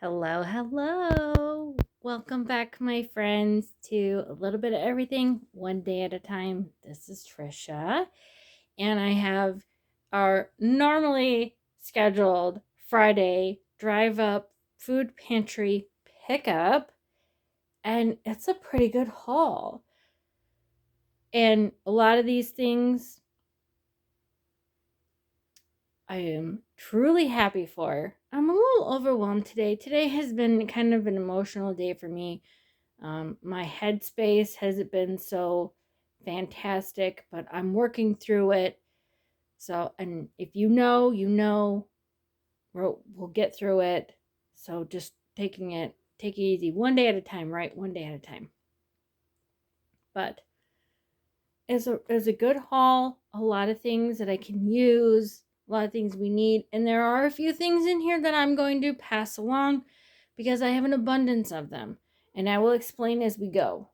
Hello, hello. Welcome back, my friends, to a little bit of everything, one day at a time. This is Trisha, and I have our normally scheduled Friday drive up food pantry pickup, and it's a pretty good haul. And a lot of these things I am truly happy for. I'm a little overwhelmed today. Today has been kind of an emotional day for me. My headspace hasn't been so fantastic, but I'm working through it. So, and if you know, you know, we'll get through it. So just take it easy, one day at a time, right? One day at a time. But it's a good haul, a lot of things that I can use, a lot of things we need. And there are a few things in here that I'm going to pass along because I have an abundance of them. And I will explain as we go.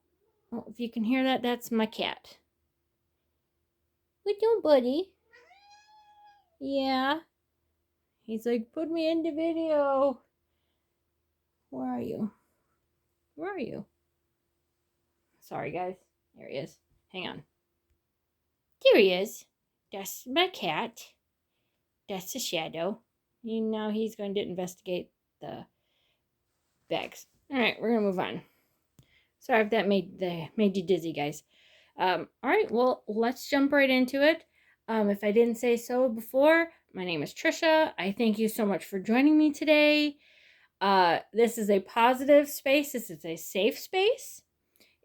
Well, if you can hear that, that's my cat. What you doing, buddy? Yeah. He's like, put me in the video. Where are you? Where are you? Sorry, guys. There he is. Hang on. There he is. That's my cat. That's the shadow. And now he's going to investigate the bags. All right, we're going to move on. Sorry if that made you dizzy, guys. All right, well, let's jump right into it. If I didn't say so before, my name is Trisha. I thank you so much for joining me today. This is a positive space. This is a safe space.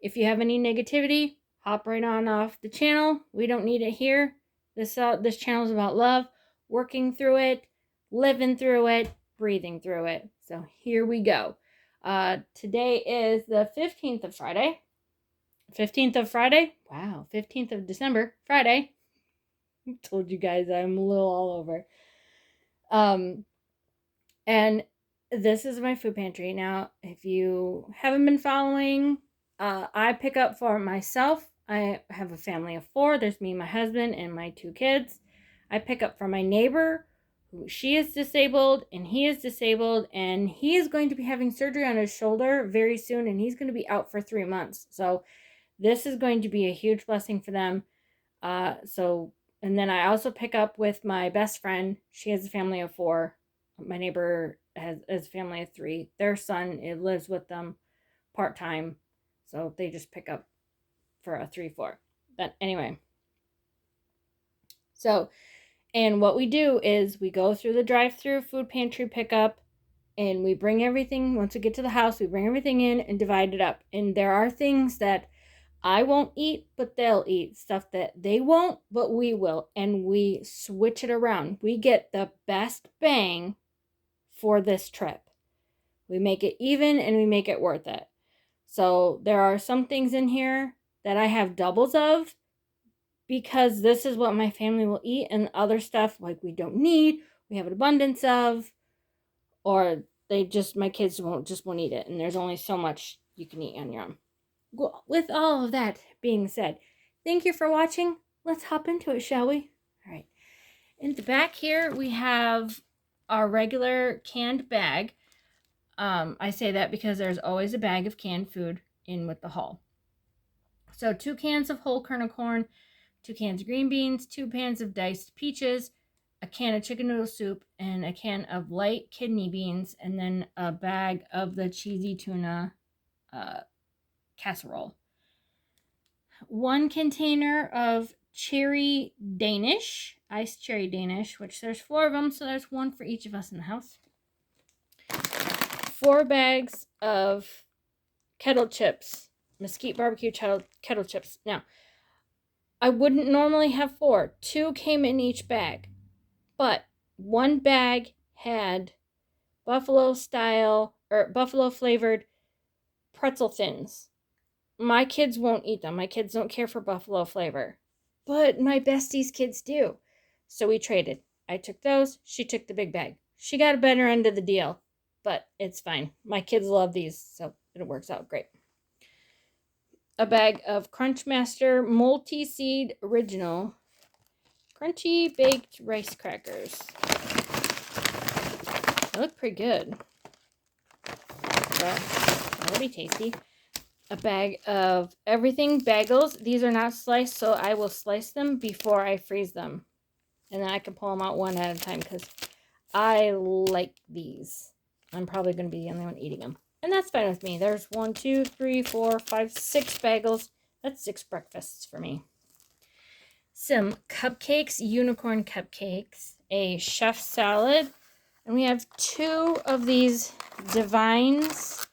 If you have any negativity, hop right on off the channel. We don't need it here. This channel is about love, working through it, living through it, breathing through it. So here we go. Today is the 15th of Friday. 15th of Friday? Wow, 15th of December, Friday. I told you guys I'm a little all over. And this is my food pantry. Now, if you haven't been following, I pick up for myself. I have a family of 4. There's me, my husband, and my 2 kids. I pick up for my neighbor, she is disabled, and he is disabled, and he is going to be having surgery on his shoulder very soon, and he's going to be out for 3 months. So this is going to be a huge blessing for them. And then I also pick up with my best friend. She has a family of 4. My neighbor has a family of 3. Their son lives with them part-time. So they just pick up for a 3-4. But anyway. So, and what we do is we go through the drive-through food pantry pickup, and we bring everything, once we get to the house, we bring everything in and divide it up. And there are things that I won't eat, but they'll eat. Stuff that they won't, but we will. And we switch it around. We get the best bang for this trip. We make it even and we make it worth it. So there are some things in here that I have doubles of because this is what my family will eat, and other stuff like we don't need, we have an abundance of, or my kids won't eat it, and there's only so much you can eat on your own. With all of that being said, thank you for watching. Let's hop into it, shall we? All right. In the back here, we have our regular canned bag. I say that because there's always a bag of canned food in with the haul. So 2 cans of whole kernel corn, 2 cans of green beans, 2 pans of diced peaches, a can of chicken noodle soup, and a can of light kidney beans, and then a bag of the cheesy tuna casserole. 1 container of cherry Danish, iced cherry Danish, which there's 4 of them, so there's 1 for each of us in the house. 4 bags of kettle chips, mesquite barbecue kettle chips. Now, I wouldn't normally have 4. 2 came in each bag, but 1 bag had buffalo flavored pretzel thins. My kids won't eat them. My kids don't care for buffalo flavor. But my bestie's kids do. So we traded. I took those. She took the big bag. She got a better end of the deal. But it's fine. My kids love these, so it works out great. A bag of Crunchmaster Multi-Seed Original Crunchy Baked Rice Crackers. They look pretty good. that'll be tasty. A bag of everything bagels. These are not sliced, so I will slice them before I freeze them. And then I can pull them out one at a time because I like these. I'm probably going to be the only one eating them. And that's fine with me. There's 1, 2, 3, 4, 5, 6 bagels. That's 6 breakfasts for me. Some cupcakes, unicorn cupcakes, a chef salad, and we have 2 of these Divines,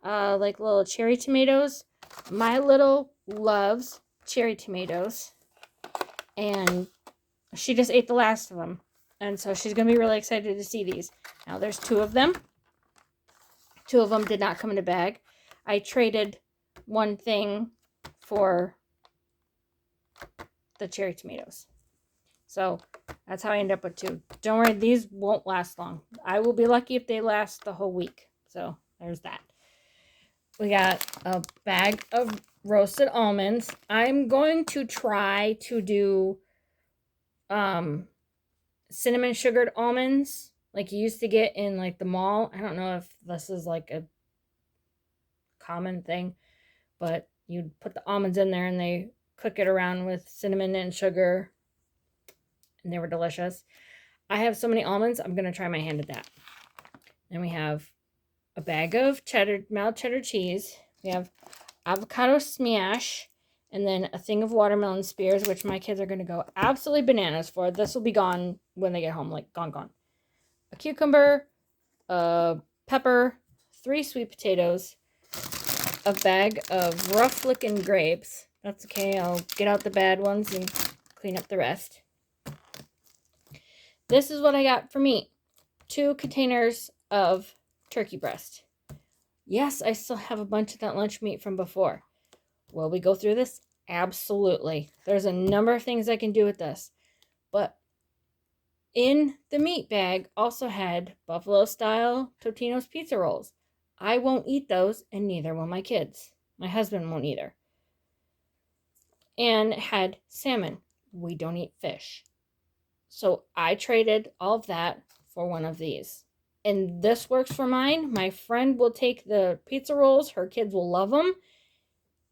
like little cherry tomatoes. My little loves cherry tomatoes, and she just ate the last of them, and so she's going to be really excited to see these. Now there's 2 of them. 2 of them did not come in a bag. I traded one thing for the cherry tomatoes. So that's how I end up with 2. Don't worry, these won't last long. I will be lucky if they last the whole week. So there's that. We got a bag of roasted almonds. I'm going to try to do cinnamon sugared almonds like you used to get in like the mall. I don't know if this is like a common thing, but you'd put the almonds in there and they cook it around with cinnamon and sugar, and they were delicious. I have so many almonds, I'm going to try my hand at that. And we have a bag of mild cheddar cheese. We have avocado smash, and then a thing of watermelon spears, which my kids are going to go absolutely bananas for. This will be gone when they get home, like gone. A cucumber, a pepper, 3 sweet potatoes, a bag of rough looking grapes. That's okay, I'll get out the bad ones and clean up the rest. This is what I got for meat. 2 containers of turkey breast. Yes, I still have a bunch of that lunch meat from before. Will we go through this? Absolutely. There's a number of things I can do with this. But in the meat bag also had buffalo style Totino's pizza rolls. I won't eat those, and neither will my kids. My husband won't either. And had salmon. We don't eat fish. So I traded all of that for one of these. And this works for mine. My friend will take the pizza rolls. Her kids will love them.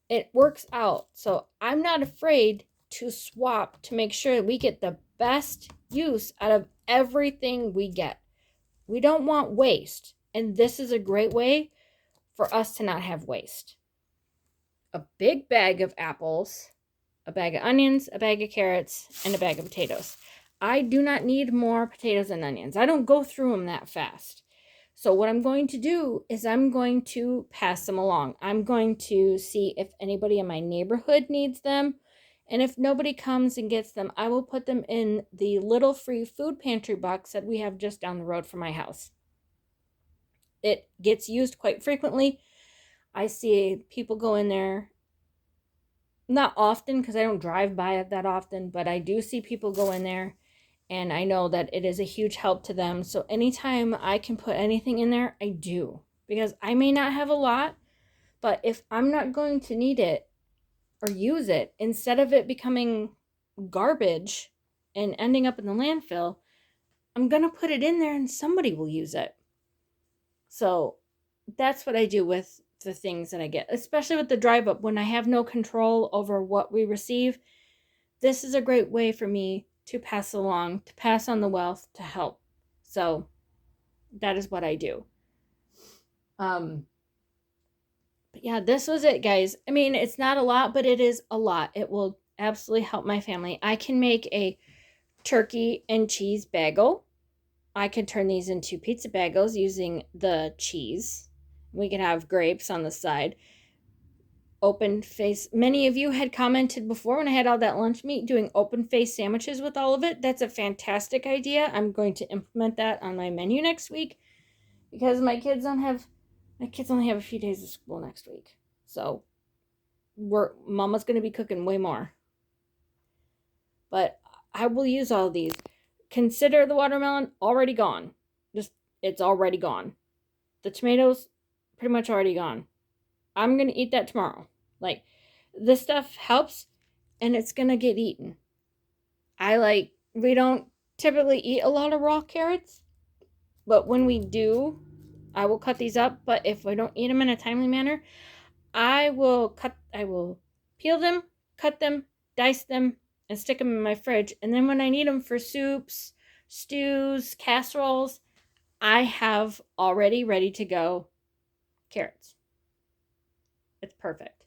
It works out. So I'm not afraid to swap to make sure that we get the best use out of everything we get. We don't want waste. And this is a great way for us to not have waste. A big bag of apples, a bag of onions, a bag of carrots, and a bag of potatoes. I do not need more potatoes and onions. I don't go through them that fast. So what I'm going to do is I'm going to pass them along. I'm going to see if anybody in my neighborhood needs them. And if nobody comes and gets them, I will put them in the little free food pantry box that we have just down the road from my house. It gets used quite frequently. I see people go in there, not often because I don't drive by it that often, but I do see people go in there. And I know that it is a huge help to them. So anytime I can put anything in there, I do. Because I may not have a lot, but if I'm not going to need it or use it, instead of it becoming garbage and ending up in the landfill, I'm going to put it in there and somebody will use it. So that's what I do with the things that I get, especially with the drive up. When I have no control over what we receive, this is a great way for me to pass along, to pass on the wealth, to help. So that is what I do. But yeah, this was it, guys. I mean, it's not a lot, but it is a lot. It will absolutely help my family. I can make a turkey and cheese bagel. I can turn these into pizza bagels using the cheese. We can have grapes on the side. Open face. Many of you had commented before when I had all that lunch meat doing open face sandwiches with all of it. That's a fantastic idea. I'm going to implement that on my menu next week because my kids only have a few days of school next week. So Mama's going to be cooking way more. But I will use all of these. Consider the watermelon already gone. It's already gone. The tomatoes pretty much already gone. I'm going to eat that tomorrow. Like, this stuff helps, and it's going to get eaten. We don't typically eat a lot of raw carrots, but when we do, I will cut these up, but if I don't eat them in a timely manner, I will peel them, cut them, dice them, and stick them in my fridge. And then when I need them for soups, stews, casseroles, I have already ready to go carrots. It's perfect.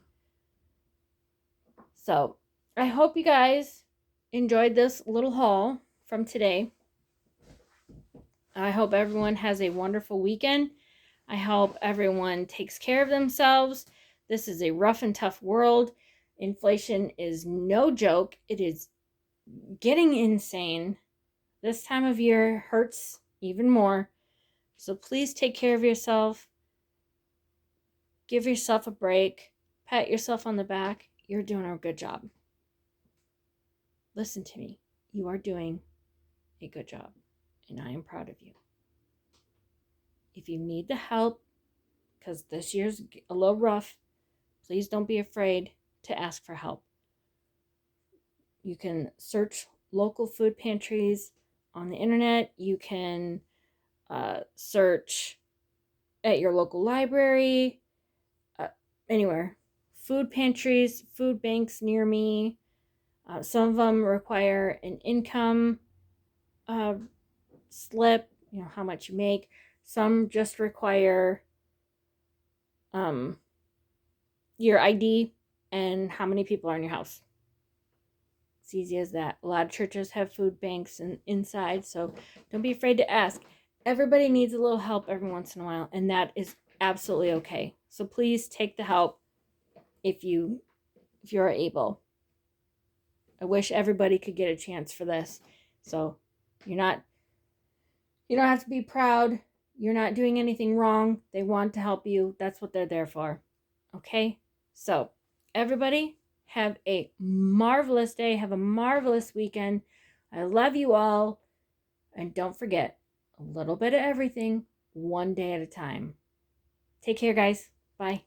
So I hope you guys enjoyed this little haul from today. I hope everyone has a wonderful weekend. I hope everyone takes care of themselves. This is a rough and tough world. Inflation is no joke. It is getting insane. This time of year hurts even more. So please take care of yourself. Give yourself a break. Pat yourself on the back. You're doing a good job. Listen to me. You are doing a good job, and I am proud of you. If you need the help, because this year's a little rough, please don't be afraid to ask for help. You can search local food pantries on the internet. You can search at your local library, anywhere. Food pantries, food banks near me. Some of them require an income slip, how much you make. Some just require your ID and how many people are in your house. It's easy as that. A lot of churches have food banks inside, so don't be afraid to ask. Everybody needs a little help every once in a while, and that is absolutely okay. So please take the help if you're able. I wish everybody could get a chance for this. So you don't have to be proud. You're not doing anything wrong. They want to help you. That's what they're there for. Okay? So, everybody, have a marvelous day. Have a marvelous weekend. I love you all. And don't forget, a little bit of everything, one day at a time. Take care, guys. Bye.